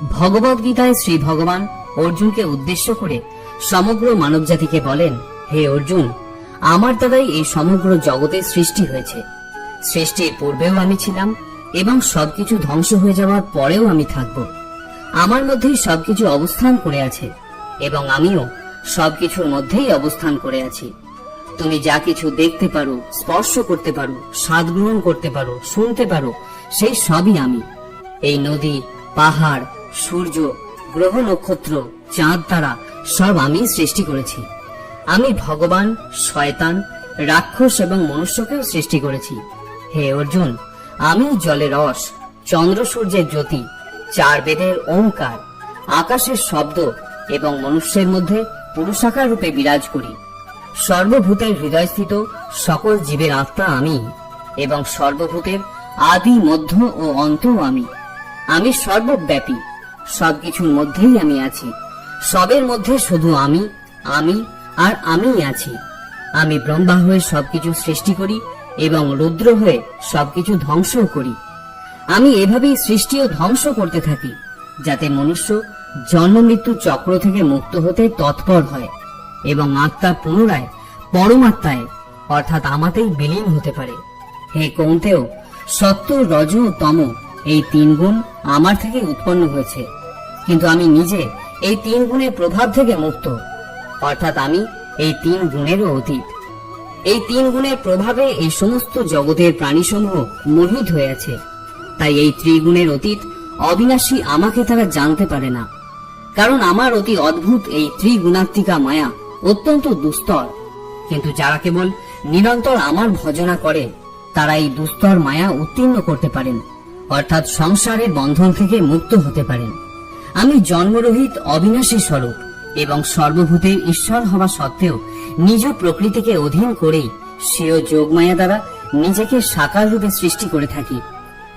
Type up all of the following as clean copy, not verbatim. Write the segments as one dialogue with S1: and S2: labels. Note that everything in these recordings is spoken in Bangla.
S1: ভগবদ গীতায় শ্রী ভগবান অর্জুনকে উদ্দেশ্য করে সমগ্র মানব জাতিকে বলেন, হে অর্জুন, আমার দ্বারাই এই সমগ্র জগতের সৃষ্টি হয়েছে। সৃষ্টির পূর্বেও আমি ছিলাম এবং সবকিছু ধ্বংস হয়ে যাওয়ার পরেও আমি থাকব। আমার মধ্যেই সবকিছু অবস্থান করে আছে এবং আমিও সবকিছুর মধ্যেই অবস্থান করে আছি। তুমি যা কিছু দেখতে পারো, স্পর্শ করতে পারো, স্বাদ গ্রহণ করতে পারো, শুনতে পারো, সেই সবই আমি। এই নদী, পাহাড়, সূর্য, গ্রহ, নক্ষত্র, চাঁদ, তারা সব আমি সৃষ্টি করেছি। আমি ভগবান, শয়তান, রাক্ষস এবং মনুষ্যকেও সৃষ্টি করেছি। হে অর্জুন, আমি জলের রস, চন্দ্র সূর্যের জ্যোতি, চার বেদের ওঙ্কার, আকাশের শব্দ এবং মনুষ্যের মধ্যে পুরুষাকার রূপে বিরাজ করি। সর্বভূতের হৃদয়স্থিত সকল জীবের আত্মা আমি এবং সর্বভূতের আদি, মধ্য ও অন্তও আমি। আমি সর্বব্যাপী, সবকিছুর মধ্যেই আমি আছি। সবের মধ্যে শুধু আমি, আমি আর আমিই আছি। আমি ব্রহ্মা হয়ে সবকিছু সৃষ্টি করি এবং রুদ্র হয়ে সবকিছু ধ্বংসও করি। আমি এভাবেই সৃষ্টি ও ধ্বংস করতে থাকি, যাতে মনুষ্য জন্ম মৃত্যু চক্র থেকে মুক্ত হতে তৎপর হয় এবং আত্মা পুনরায় পরমাত্মায় অর্থাৎ আমাতেই বিলীন হতে পারে। হে কৌন্তেয়, সত্য, রজ ও তম এই তিন গুণ আমার থেকে উৎপন্ন হয়েছে, কিন্তু আমি নিজে এই তিন গুণের প্রভাব থেকে মুক্ত, অর্থাৎ আমি এই তিন গুণেরও অতীত। এই তিন গুণের প্রভাবে এই সমস্ত জগতের প্রাণীসমূহ মোহিত হয়ে আছে। তাই এই ত্রিগুণের অতীত অবিনাশী আমাকে তারা জানতে পারে না, কারণ আমার অতি অদ্ভুত এই ত্রিগুণাত্মিকা মায়া অত্যন্ত দুস্তর। কিন্তু যারা কেবল নিরন্তর আমার ভজনা করে, তারা এই দুস্তর মায়া উত্তীর্ণ করতে পারেন, অর্থাৎ সংসারের বন্ধন থেকে মুক্ত হতে পারেন। আমি জন্মরহিত অবিনাশী স্বরূপ এবং সর্বভূতের ঈশ্বর হওয়া সত্ত্বেও নিজ প্রকৃতিকে অধীন করেই স্বীয় যোগমায়া দ্বারা নিজেকে সাকার রূপে সৃষ্টি করে থাকি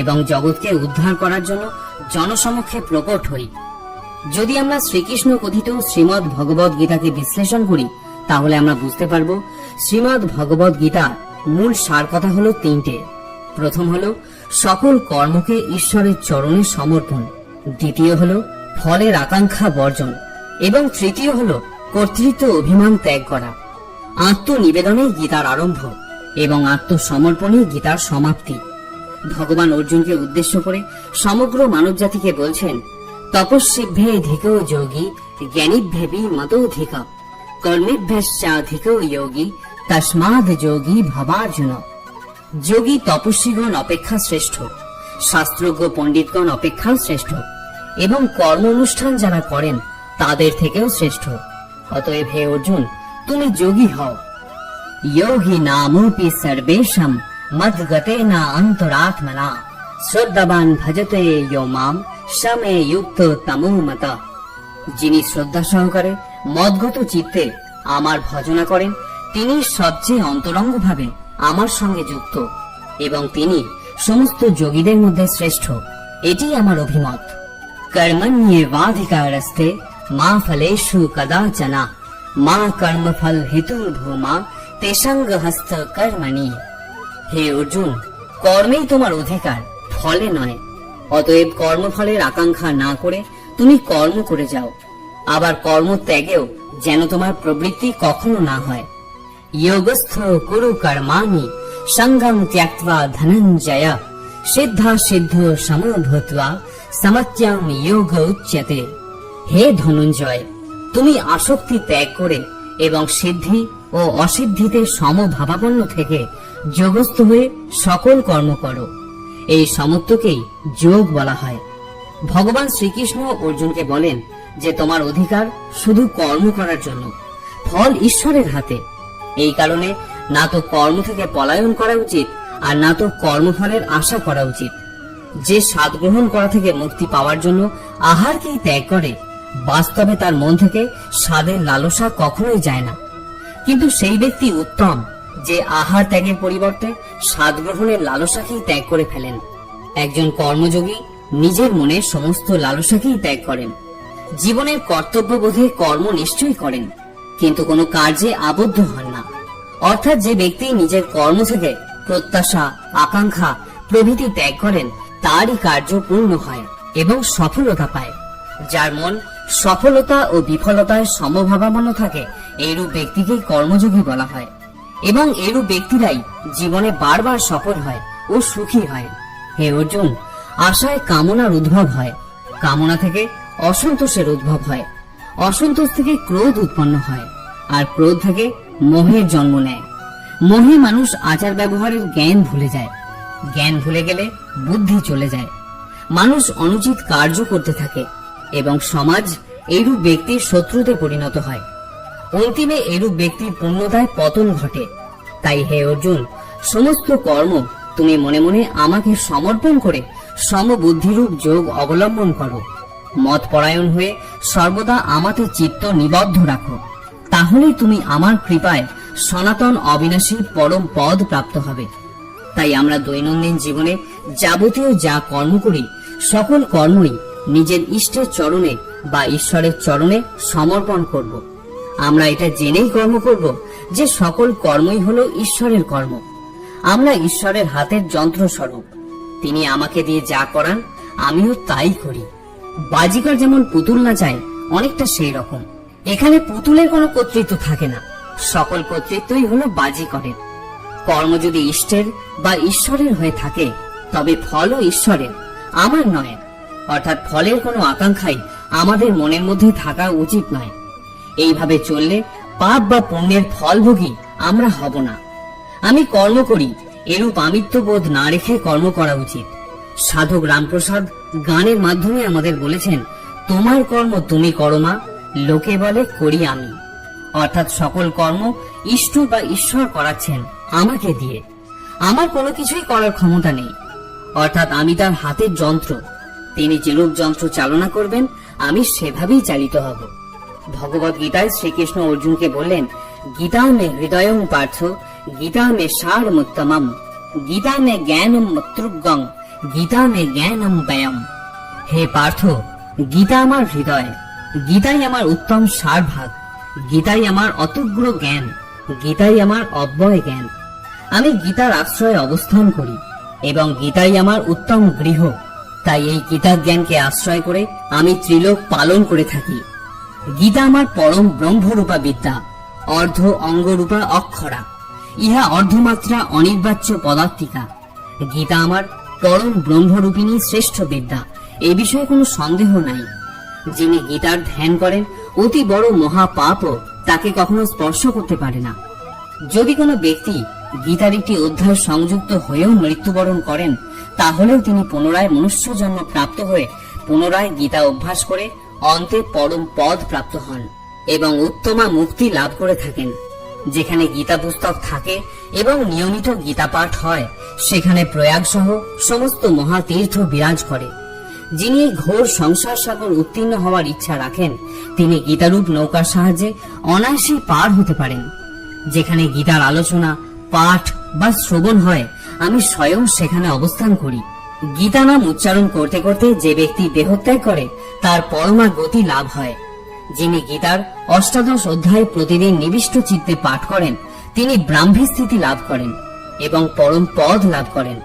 S1: এবং জগৎকে উদ্ধার করার জন্য জনসমক্ষে প্রকট হই। যদি আমরা শ্রীকৃষ্ণ কথিত শ্রীমদ্ ভগবদ গীতাকে বিশ্লেষণ করি, তাহলে আমরা বুঝতে পারব শ্রীমদ্ ভগবদ গীতা মূল সার কথা হলো তিনটে। প্রথম হলো সকল কর্মকে ঈশ্বরের চরণে সমর্পণ, দ্বিতীয় হলো ফলের আকাঙ্ক্ষা বর্জন এবং তৃতীয় হলো কর্তৃত্ব অভিমান ত্যাগ করা। আত্মনিবেদনেই গীতার আরম্ভ এবং আত্মসমর্পণেই গীতার সমাপ্তি। ভগবান অর্জুনকে উদ্দেশ্য করে সমগ্র মানব জাতিকে বলছেন, তপস্বিভ্যে ধিকো যোগী জ্ঞানীভ্যেবি মতোধিক কর্মেভ্যশ্চাধিকো যোগী তস্মাদ যোগী ভবার্জুন। যোগী তপস্বীগণ অপেক্ষা শ্রেষ্ঠ, শাস্ত্রজ্ঞ পণ্ডিতগণ অপেক্ষাও শ্রেষ্ঠ এবং কর্ম অনুষ্ঠান যারা করেন তাদের থেকেও শ্রেষ্ঠ। অতএব হে অর্জুন, তুমি যোগী হও। যোগী নামোপি সর্বেষাং মদ্গতেনা অন্তরাত্মনা শ্রদ্ধাবান ভজতে ইয়ো মাম সমে যুক্ত তমো মতা। যিনি শ্রদ্ধা সহকারে মদগত চিত্তে আমার ভজনা করেন, তিনি সবচেয়ে অন্তরঙ্গ ভাবে আমার সঙ্গে যুক্ত এবং তিনি সমস্ত যোগীদের মধ্যে শ্রেষ্ঠ। এটি আমার অভিমত। কর্মণ্যেবাধিকারস্তে মা ফলেষু কদাচনা মা কর্মফল হেতুর্ভূমা তেসঙ্গ হস্ত কর্মণি। হে অর্জুন, কর্মেই তোমার অধিকার, ফলে নয়। অতএব কর্মফলের আকাঙ্ক্ষা না করে তুমি কর্ম করে যাও। আবার কর্ম ত্যাগেও যেন তোমার প্রবৃত্তি কখনো না হয়। যোগস্থ কুরু কর্মাণি সঙ্গম ত্যক্ত্বা ধনঞ্জয় সিদ্ধা সিদ্ধ সমো ভূত্বা সমত্যাম যোগ উচ্যতে। হে ধনঞ্জয়, তুমি আসক্তি ত্যাগ করে এবং সিদ্ধি ও অসিদ্ধিতে সমভাবাপন্ন থেকে যোগস্থ হয়ে সকল কর্ম করো। এই সমত্বকেই যোগ বলা হয়। ভগবান শ্রীকৃষ্ণ অর্জুনকে বলেন যে তোমার অধিকার শুধু কর্ম করার জন্য, ফল ঈশ্বরের হাতে। এই কারণে না তো কর্ম থেকে পলায়ন করা উচিত আর না তো কর্মফলের আশা করা উচিত। যে স্বাদ গ্রহণ করা থেকে মুক্তি পাওয়ার জন্য আহারকেই ত্যাগ করে, বাস্তবে তার মন থেকে স্বাদের লালসা কখনোই যায় না। কিন্তু সেই ব্যক্তি উত্তম যে আহার ত্যাগের পরিবর্তে স্বাদ গ্রহণের লালসাকেই ত্যাগ করে ফেলেন। একজন কর্মযোগী নিজের মনে সমস্ত লালসাকেই ত্যাগ করেন। জীবনের কর্তব্যবোধে কর্ম নিশ্চয়ই করেন, কিন্তু কোনো কার্যে আবদ্ধ হন না। অর্থাৎ যে ব্যক্তি নিজের কর্ম থেকে প্রত্যাশা, আকাঙ্ক্ষা প্রভৃতি ত্যাগ করেন, তারই কার্য পূর্ণ হয় এবং সফলতা পায়। যার মন সফলতা ও বিফলতায় সমভাবাপন্ন থাকে, এইরূপ ব্যক্তিকেই কর্মযোগী বলা হয়। এবং এরূপ ব্যক্তিরাই জীবনে বারবার সফল হয় ও সুখী হয়। হে অর্জুন, আশায় কামনার উদ্ভব হয়, কামনা থেকে অসন্তোষের উদ্ভব হয়, অসন্তোষ থেকে ক্রোধ উৎপন্ন হয়, আর ক্রোধ থেকে মোহের জন্ম নেয়। মোহে মানুষ আচার ব্যবহারের জ্ঞান ভুলে যায়, জ্ঞান ভুলে গেলে বুদ্ধি চলে যায়, মানুষ অনুচিত কার্য করতে থাকে এবং সমাজ এইরূপ ব্যক্তির শত্রুতে পরিণত হয়। অন্তিমে এরূপ ব্যক্তির পূর্ণতায় পতন ঘটে। তাই হে অর্জুন, সমস্ত কর্ম তুমি মনে মনে আমাকে সমর্পণ করে সমবুদ্ধিরূপ যোগ অবলম্বন করো। মত পরায়ণ হয়ে সর্বদা আমাতে চিত্ত নিবদ্ধ রাখো, তাহলেই তুমি আমার কৃপায় সনাতন অবিনাশী পরম পদ প্রাপ্ত হবে। তাই আমরা দৈনন্দিন জীবনে যাবতীয় যা কর্ম করি, সকল কর্মই নিজের ইষ্টের চরণে বা ঈশ্বরের চরণে সমর্পণ করব। আমরা এটা জেনেই কর্ম করব যে সকল কর্মই হলো ঈশ্বরের কর্ম। আমরা ঈশ্বরের হাতের যন্ত্র স্বরূপ। তিনি আমাকে দিয়ে যা করান আমিও তাই করি। বাজিকর যেমন পুতুল নাচায়, অনেকটা সেই রকম। এখানে পুতুলের কোনো কর্তৃত্ব থাকে না, সকল কর্তৃত্বই হলো বাজিকরের। কর্ম যদি ইষ্টের বা ঈশ্বরের হয়ে থাকে, তবে ফলও ঈশ্বরের, আমার নয়। অর্থাৎ ফলের কোনো আকাঙ্ক্ষাই আমাদের মনের মধ্যে থাকা উচিত নয়। এইভাবে চললে পাপ বা পুণ্যের ফলভোগী আমরা হব না। আমি কর্ম করি এরূপ আমিত্ববোধ না রেখে কর্ম করা উচিত। সাধক রামপ্রসাদ গানের মাধ্যমে আমাদের বলেছেন, তোমার কর্ম তুমি করো মা, লোকে বলে করি আমি। অর্থাৎ সকল কর্ম ইষ্ট বা ঈশ্বর করাচ্ছেন আমাকে দিয়ে। আমার কোনো কিছুই করার ক্ষমতা নেই, অর্থাৎ আমি তার হাতের যন্ত্র। তিনি যেরূপ যন্ত্র চালনা করবেন আমি সেভাবেই চালিত হব। ভগবত গীতায় শ্রীকৃষ্ণ অর্জুনকে বললেন, গীতা মে হৃদয়ং পার্থ, গীতা মে সারমুত্তমম, গীতা মে জ্ঞানম মতৃজ্ঞং, গীতা মে জ্ঞানম ব্যয়ম। হে পার্থ, গীতা আমার হৃদয়, গীতাই আমার উত্তম সার ভাগ, গীতাই আমার অতুগ্র জ্ঞান, গীতাই আমার অব্যয় জ্ঞান। আমি গীতার আশ্রয়ে অবস্থান করি এবং গীতাই আমার উত্তম গৃহ। তাই এই গীতা জ্ঞানকে আশ্রয় করে আমি ত্রিলোক পালন করে থাকি। গীতা আমার পরম ব্রহ্মরূপা বিদ্যা, অর্ধ অঙ্গরূপা অক্ষরা, ইহা অর্ধমাত্রা অনির্বাচ্য পদার্থিকা। গীতা আমার পরম ব্রহ্মরূপিণী শ্রেষ্ঠ বিদ্যা, এ বিষয়ে কোনো সন্দেহ নাই। যিনি গীতার ধ্যান করেন, অতি বড় মহাপাপও তাকে কখনো স্পর্শ করতে পারে না। যদি কোনো ব্যক্তি গীতার একটি অধ্যায় সংযুক্ত হয়েও মৃত্যুবরণ করেন, তাহলেও তিনি পুনরায় মনুষ্য জন্ম প্রাপ্ত হয়ে পুনরায় গীতা অভ্যাস করে অন্তে পরম পদ প্রাপ্ত হন এবং উত্তমা মুক্তি লাভ করে থাকেন। যেখানে গীতা পুস্তক থাকে এবং নিয়মিত গীতা পাঠ হয়, সেখানে প্রয়াগ সহ সমস্ত মহাতীর্থ বিরাজ করে। যিনি এই ঘোর সংসার সাগর উত্তীর্ণ হওয়ার ইচ্ছা রাখেন, তিনি গীতারূপ নৌকার সাহায্যে অনায়াসে পার হতে পারেন। যেখানে গীতার আলোচনা, পাঠ বা শ্রবণ হয়, আমি স্বয়ং সেখানে অবস্থান করি। গীতা নাম উচ্চারণ করতে করতে যে ব্যক্তি দেহত্যাগ করে, তার পরমা গতি লাভ হয়। যিনি গীতার অষ্টাদশ অধ্যায় প্রতিদিন নিবিষ্ট চিত্তে পাঠ করেন, তিনি ব্রাহ্মী স্থিতি লাভ করেন এবং পরম পদ লাভ করেন।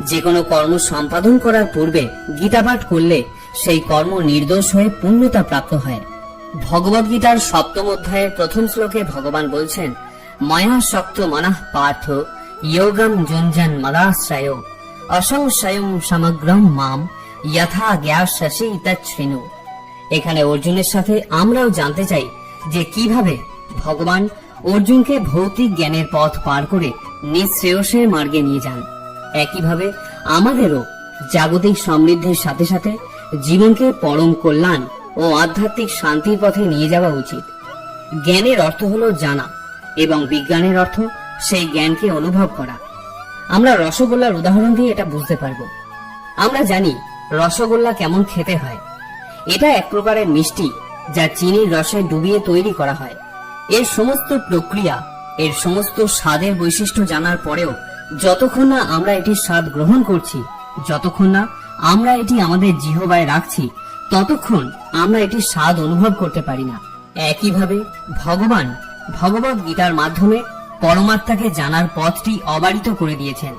S1: যে কোনো কর্ম সম্পাদন করার পূর্বে গীতা পাঠ করলে সেই কর্ম নির্দোষ হয়ে পূর্ণতা প্রাপ্ত হয়। ভগবদ গীতার সপ্তম অধ্যায়ের প্রথম শ্লোকে ভগবান বলছেন, ময়া শক্ত মনঃ পার্থ, যোগম যুঞ্জন মদাশ্রয়, অসংশয়ম সমগ্রম মাম, যথা জ্ঞাস্যসি তচ্ছৃণু। এখানে অর্জুনের সাথে আমরাও জানতে চাই যে কিভাবে ভগবান অর্জুনকে ভৌতিক জ্ঞানের পথ পার করে নিঃশ্রেয়সের মার্গে নিয়ে যান। একইভাবে আমাদেরও জাগতিক সমৃদ্ধির সাথে সাথে জীবনকে পরম কল্যাণ ও আধ্যাত্মিক শান্তির পথে নিয়ে যাওয়া উচিত। জ্ঞানের অর্থ হলো জানা এবং বিজ্ঞানের অর্থ সেই জ্ঞানকে অনুভব করা। আমরা রসগোল্লার উদাহরণ দিয়ে এটা বুঝতে পারব। আমরা জানি রসগোল্লা কেমন খেতে হয়। এটা এক প্রকারের মিষ্টি যা চিনির রসে ডুবিয়ে তৈরি করা হয়। এর সমস্ত প্রক্রিয়া, এর সমস্ত স্বাদের বৈশিষ্ট্য জানার পরেও যতক্ষণ না আমরা এটির স্বাদ গ্রহণ করছি, যতক্ষণ না আমরা এটি আমাদের জিহ্বায় রাখছি, ততক্ষণ আমরা এটির স্বাদ অনুভব করতে পারি না। একইভাবে ভগবান ভগবদ গীতার মাধ্যমে পরমাত্মাকে জানার পথটি অবারিত করে দিয়েছেন।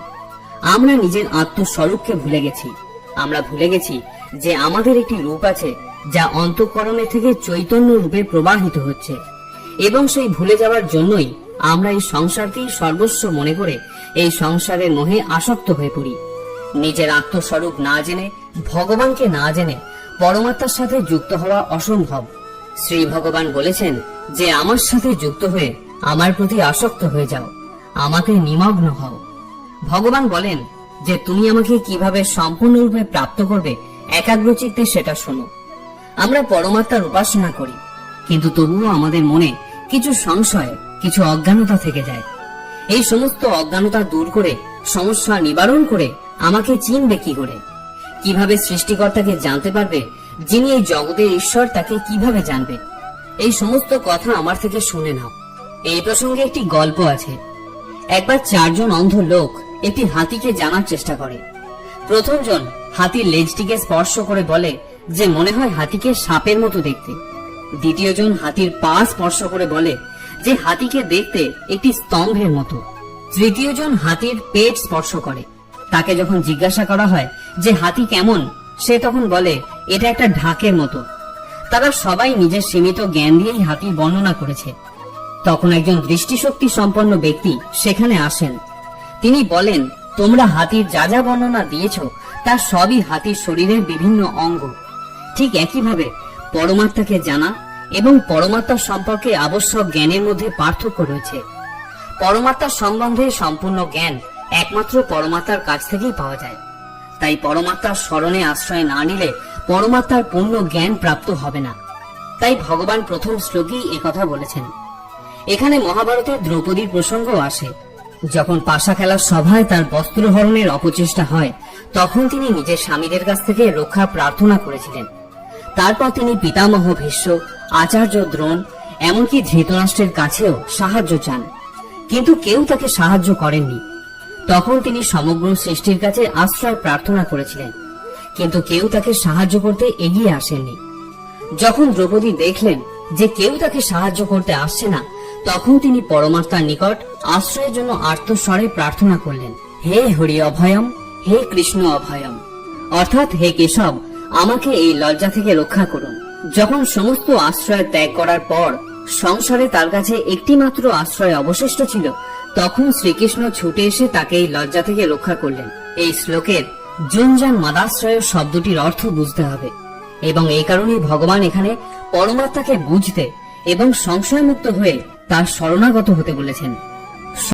S1: আমরা নিজের আত্মস্বরূপকে ভুলে গেছি। আমরা ভুলে গেছি যে আমাদের একটি রূপ আছে যা অন্তঃকরণে থেকে চৈতন্য রূপে প্রবাহিত হচ্ছে, এবং সেই ভুলে যাওয়ার জন্যই আমরা এই সংসারকেই সর্বস্ব মনে করে এই সংসারের মোহে আসক্ত হয়ে পড়ি। নিজের আত্মস্বরূপ না জেনে, ভগবানকে না জেনে পরমাত্মার সাথে যুক্ত হওয়া অসম্ভব। শ্রী ভগবান বলেছেন যে আমার সাথে যুক্ত হয়ে আমার প্রতি আসক্ত হয়ে যাও, আমাকে নিমগ্ন হও। ভগবান বলেন যে তুমি আমাকে কিভাবে সম্পূর্ণরূপে প্রাপ্ত করবে, একাগ্রচিত্তে সেটা শোনো। আমরা পরমাত্মার উপাসনা করি, কিন্তু তবুও আমাদের মনে কিছু সংশয়, কিছু অজ্ঞানতা থেকে যায়। এই সমস্ত অজ্ঞানতা দূর করে, সমস্যা নিবারণ করে আমাকে চিনবে কি করে? কিভাবে সৃষ্টিকর্তাকে জানতে পারবে? যিনি এই জগতের ঈশ্বর, তাকে কিভাবে জানবে? এই সমস্ত কথা আমার থেকে শুনে নাও। এই প্রসঙ্গে একটি গল্প আছে। একবার 4 জন অন্ধ লোক একটি হাতিকে জানার চেষ্টা করে। প্রথম জন হাতির লেজটিকে স্পর্শ করে বলে যে মনে হয় হাতিকে সাপের মতো দেখতে। দ্বিতীয় জন হাতির পা স্পর্শ করে বলে যে হাতিকে দেখতে একটি স্তম্ভের মতো। তৃতীয় জন হাতির পেট স্পর্শ করে। তাকে যখন জিজ্ঞাসা করা হয় যে হাতি কেমন, সে তখন বলে এটা একটা ঢাকের মতো। তারা সবাই নিজের সীমিত জ্ঞান দিয়েই হাতির বর্ণনা করেছে। তখন একজন দৃষ্টিশক্তি সম্পন্ন ব্যক্তি সেখানে আসেন। তিনি বলেন, তোমরা হাতির যা যা বর্ণনা দিয়েছ তা সবই হাতির শরীরের বিভিন্ন অঙ্গ। ঠিক একইভাবে পরমাত্মাকে জানা এবং পরমাত্মার সম্পর্কে আবশ্যক জ্ঞানের মধ্যে পার্থক্য রয়েছে। পরমাত্মার সম্বন্ধে সম্পূর্ণ জ্ঞান একমাত্র পরমাত্মার কাছ থেকেই পাওয়া যায়। তাই পরমাত্মার স্মরণে আশ্রয় না নিলে পরমাত্মার পূর্ণ জ্ঞান প্রাপ্ত হবে না। তাই ভগবান প্রথম শ্লোকেই একথা বলেছেন। এখানে মহাভারতের দ্রৌপদীর প্রসঙ্গ আসে। যখন পাশা খেলার সভায় তার বস্ত্রহরণের অপচেষ্টা হয়, তখন তিনি নিজের স্বামীদের কাছ থেকে রক্ষা প্রার্থনা করেছিলেন। তারপর তিনি পিতামহ ভীষ্ম, আচার্য দ্রোণ, এমনকি ধৃতরাষ্ট্রের কাছেও সাহায্য চান, কিন্তু কেউ তাকে সাহায্য করেননি। তখন তিনি সমগ্র সৃষ্টির কাছে আশ্রয় প্রার্থনা করেছিলেন, কিন্তু কেউ তাকে সাহায্য করতে এগিয়ে আসেননি। যখন দ্রৌপদী দেখলেন যে কেউ তাকে সাহায্য করতে আসছে না, তখন তিনি পরমাত্মার নিকট আশ্রয়ের জন্য আর্তস্বরে প্রার্থনা করলেন, হে হরি অভয়ম, হে কৃষ্ণ অভয়ম, অর্থাৎ হে কেশব, আমাকে এই লজ্জা থেকে রক্ষা করুন। যখন সমস্ত আশ্রয় ত্যাগ করার পর সংসারে তার কাছে একটি মাত্র আশ্রয় অবশিষ্ট ছিল, তখন শ্রীকৃষ্ণ ছুটে এসে তাকে এই লজ্জা থেকে রক্ষা করলেন। এই শ্লোকের জুনজান মাদাশ্রয় শব্দটির অর্থ বুঝতে হবে, এবং এই কারণেই ভগবান এখানে পরমাত্মাকে বুঝতে এবং সংশয়মুক্ত হয়ে তার শরণাগত হতে বলেছেন।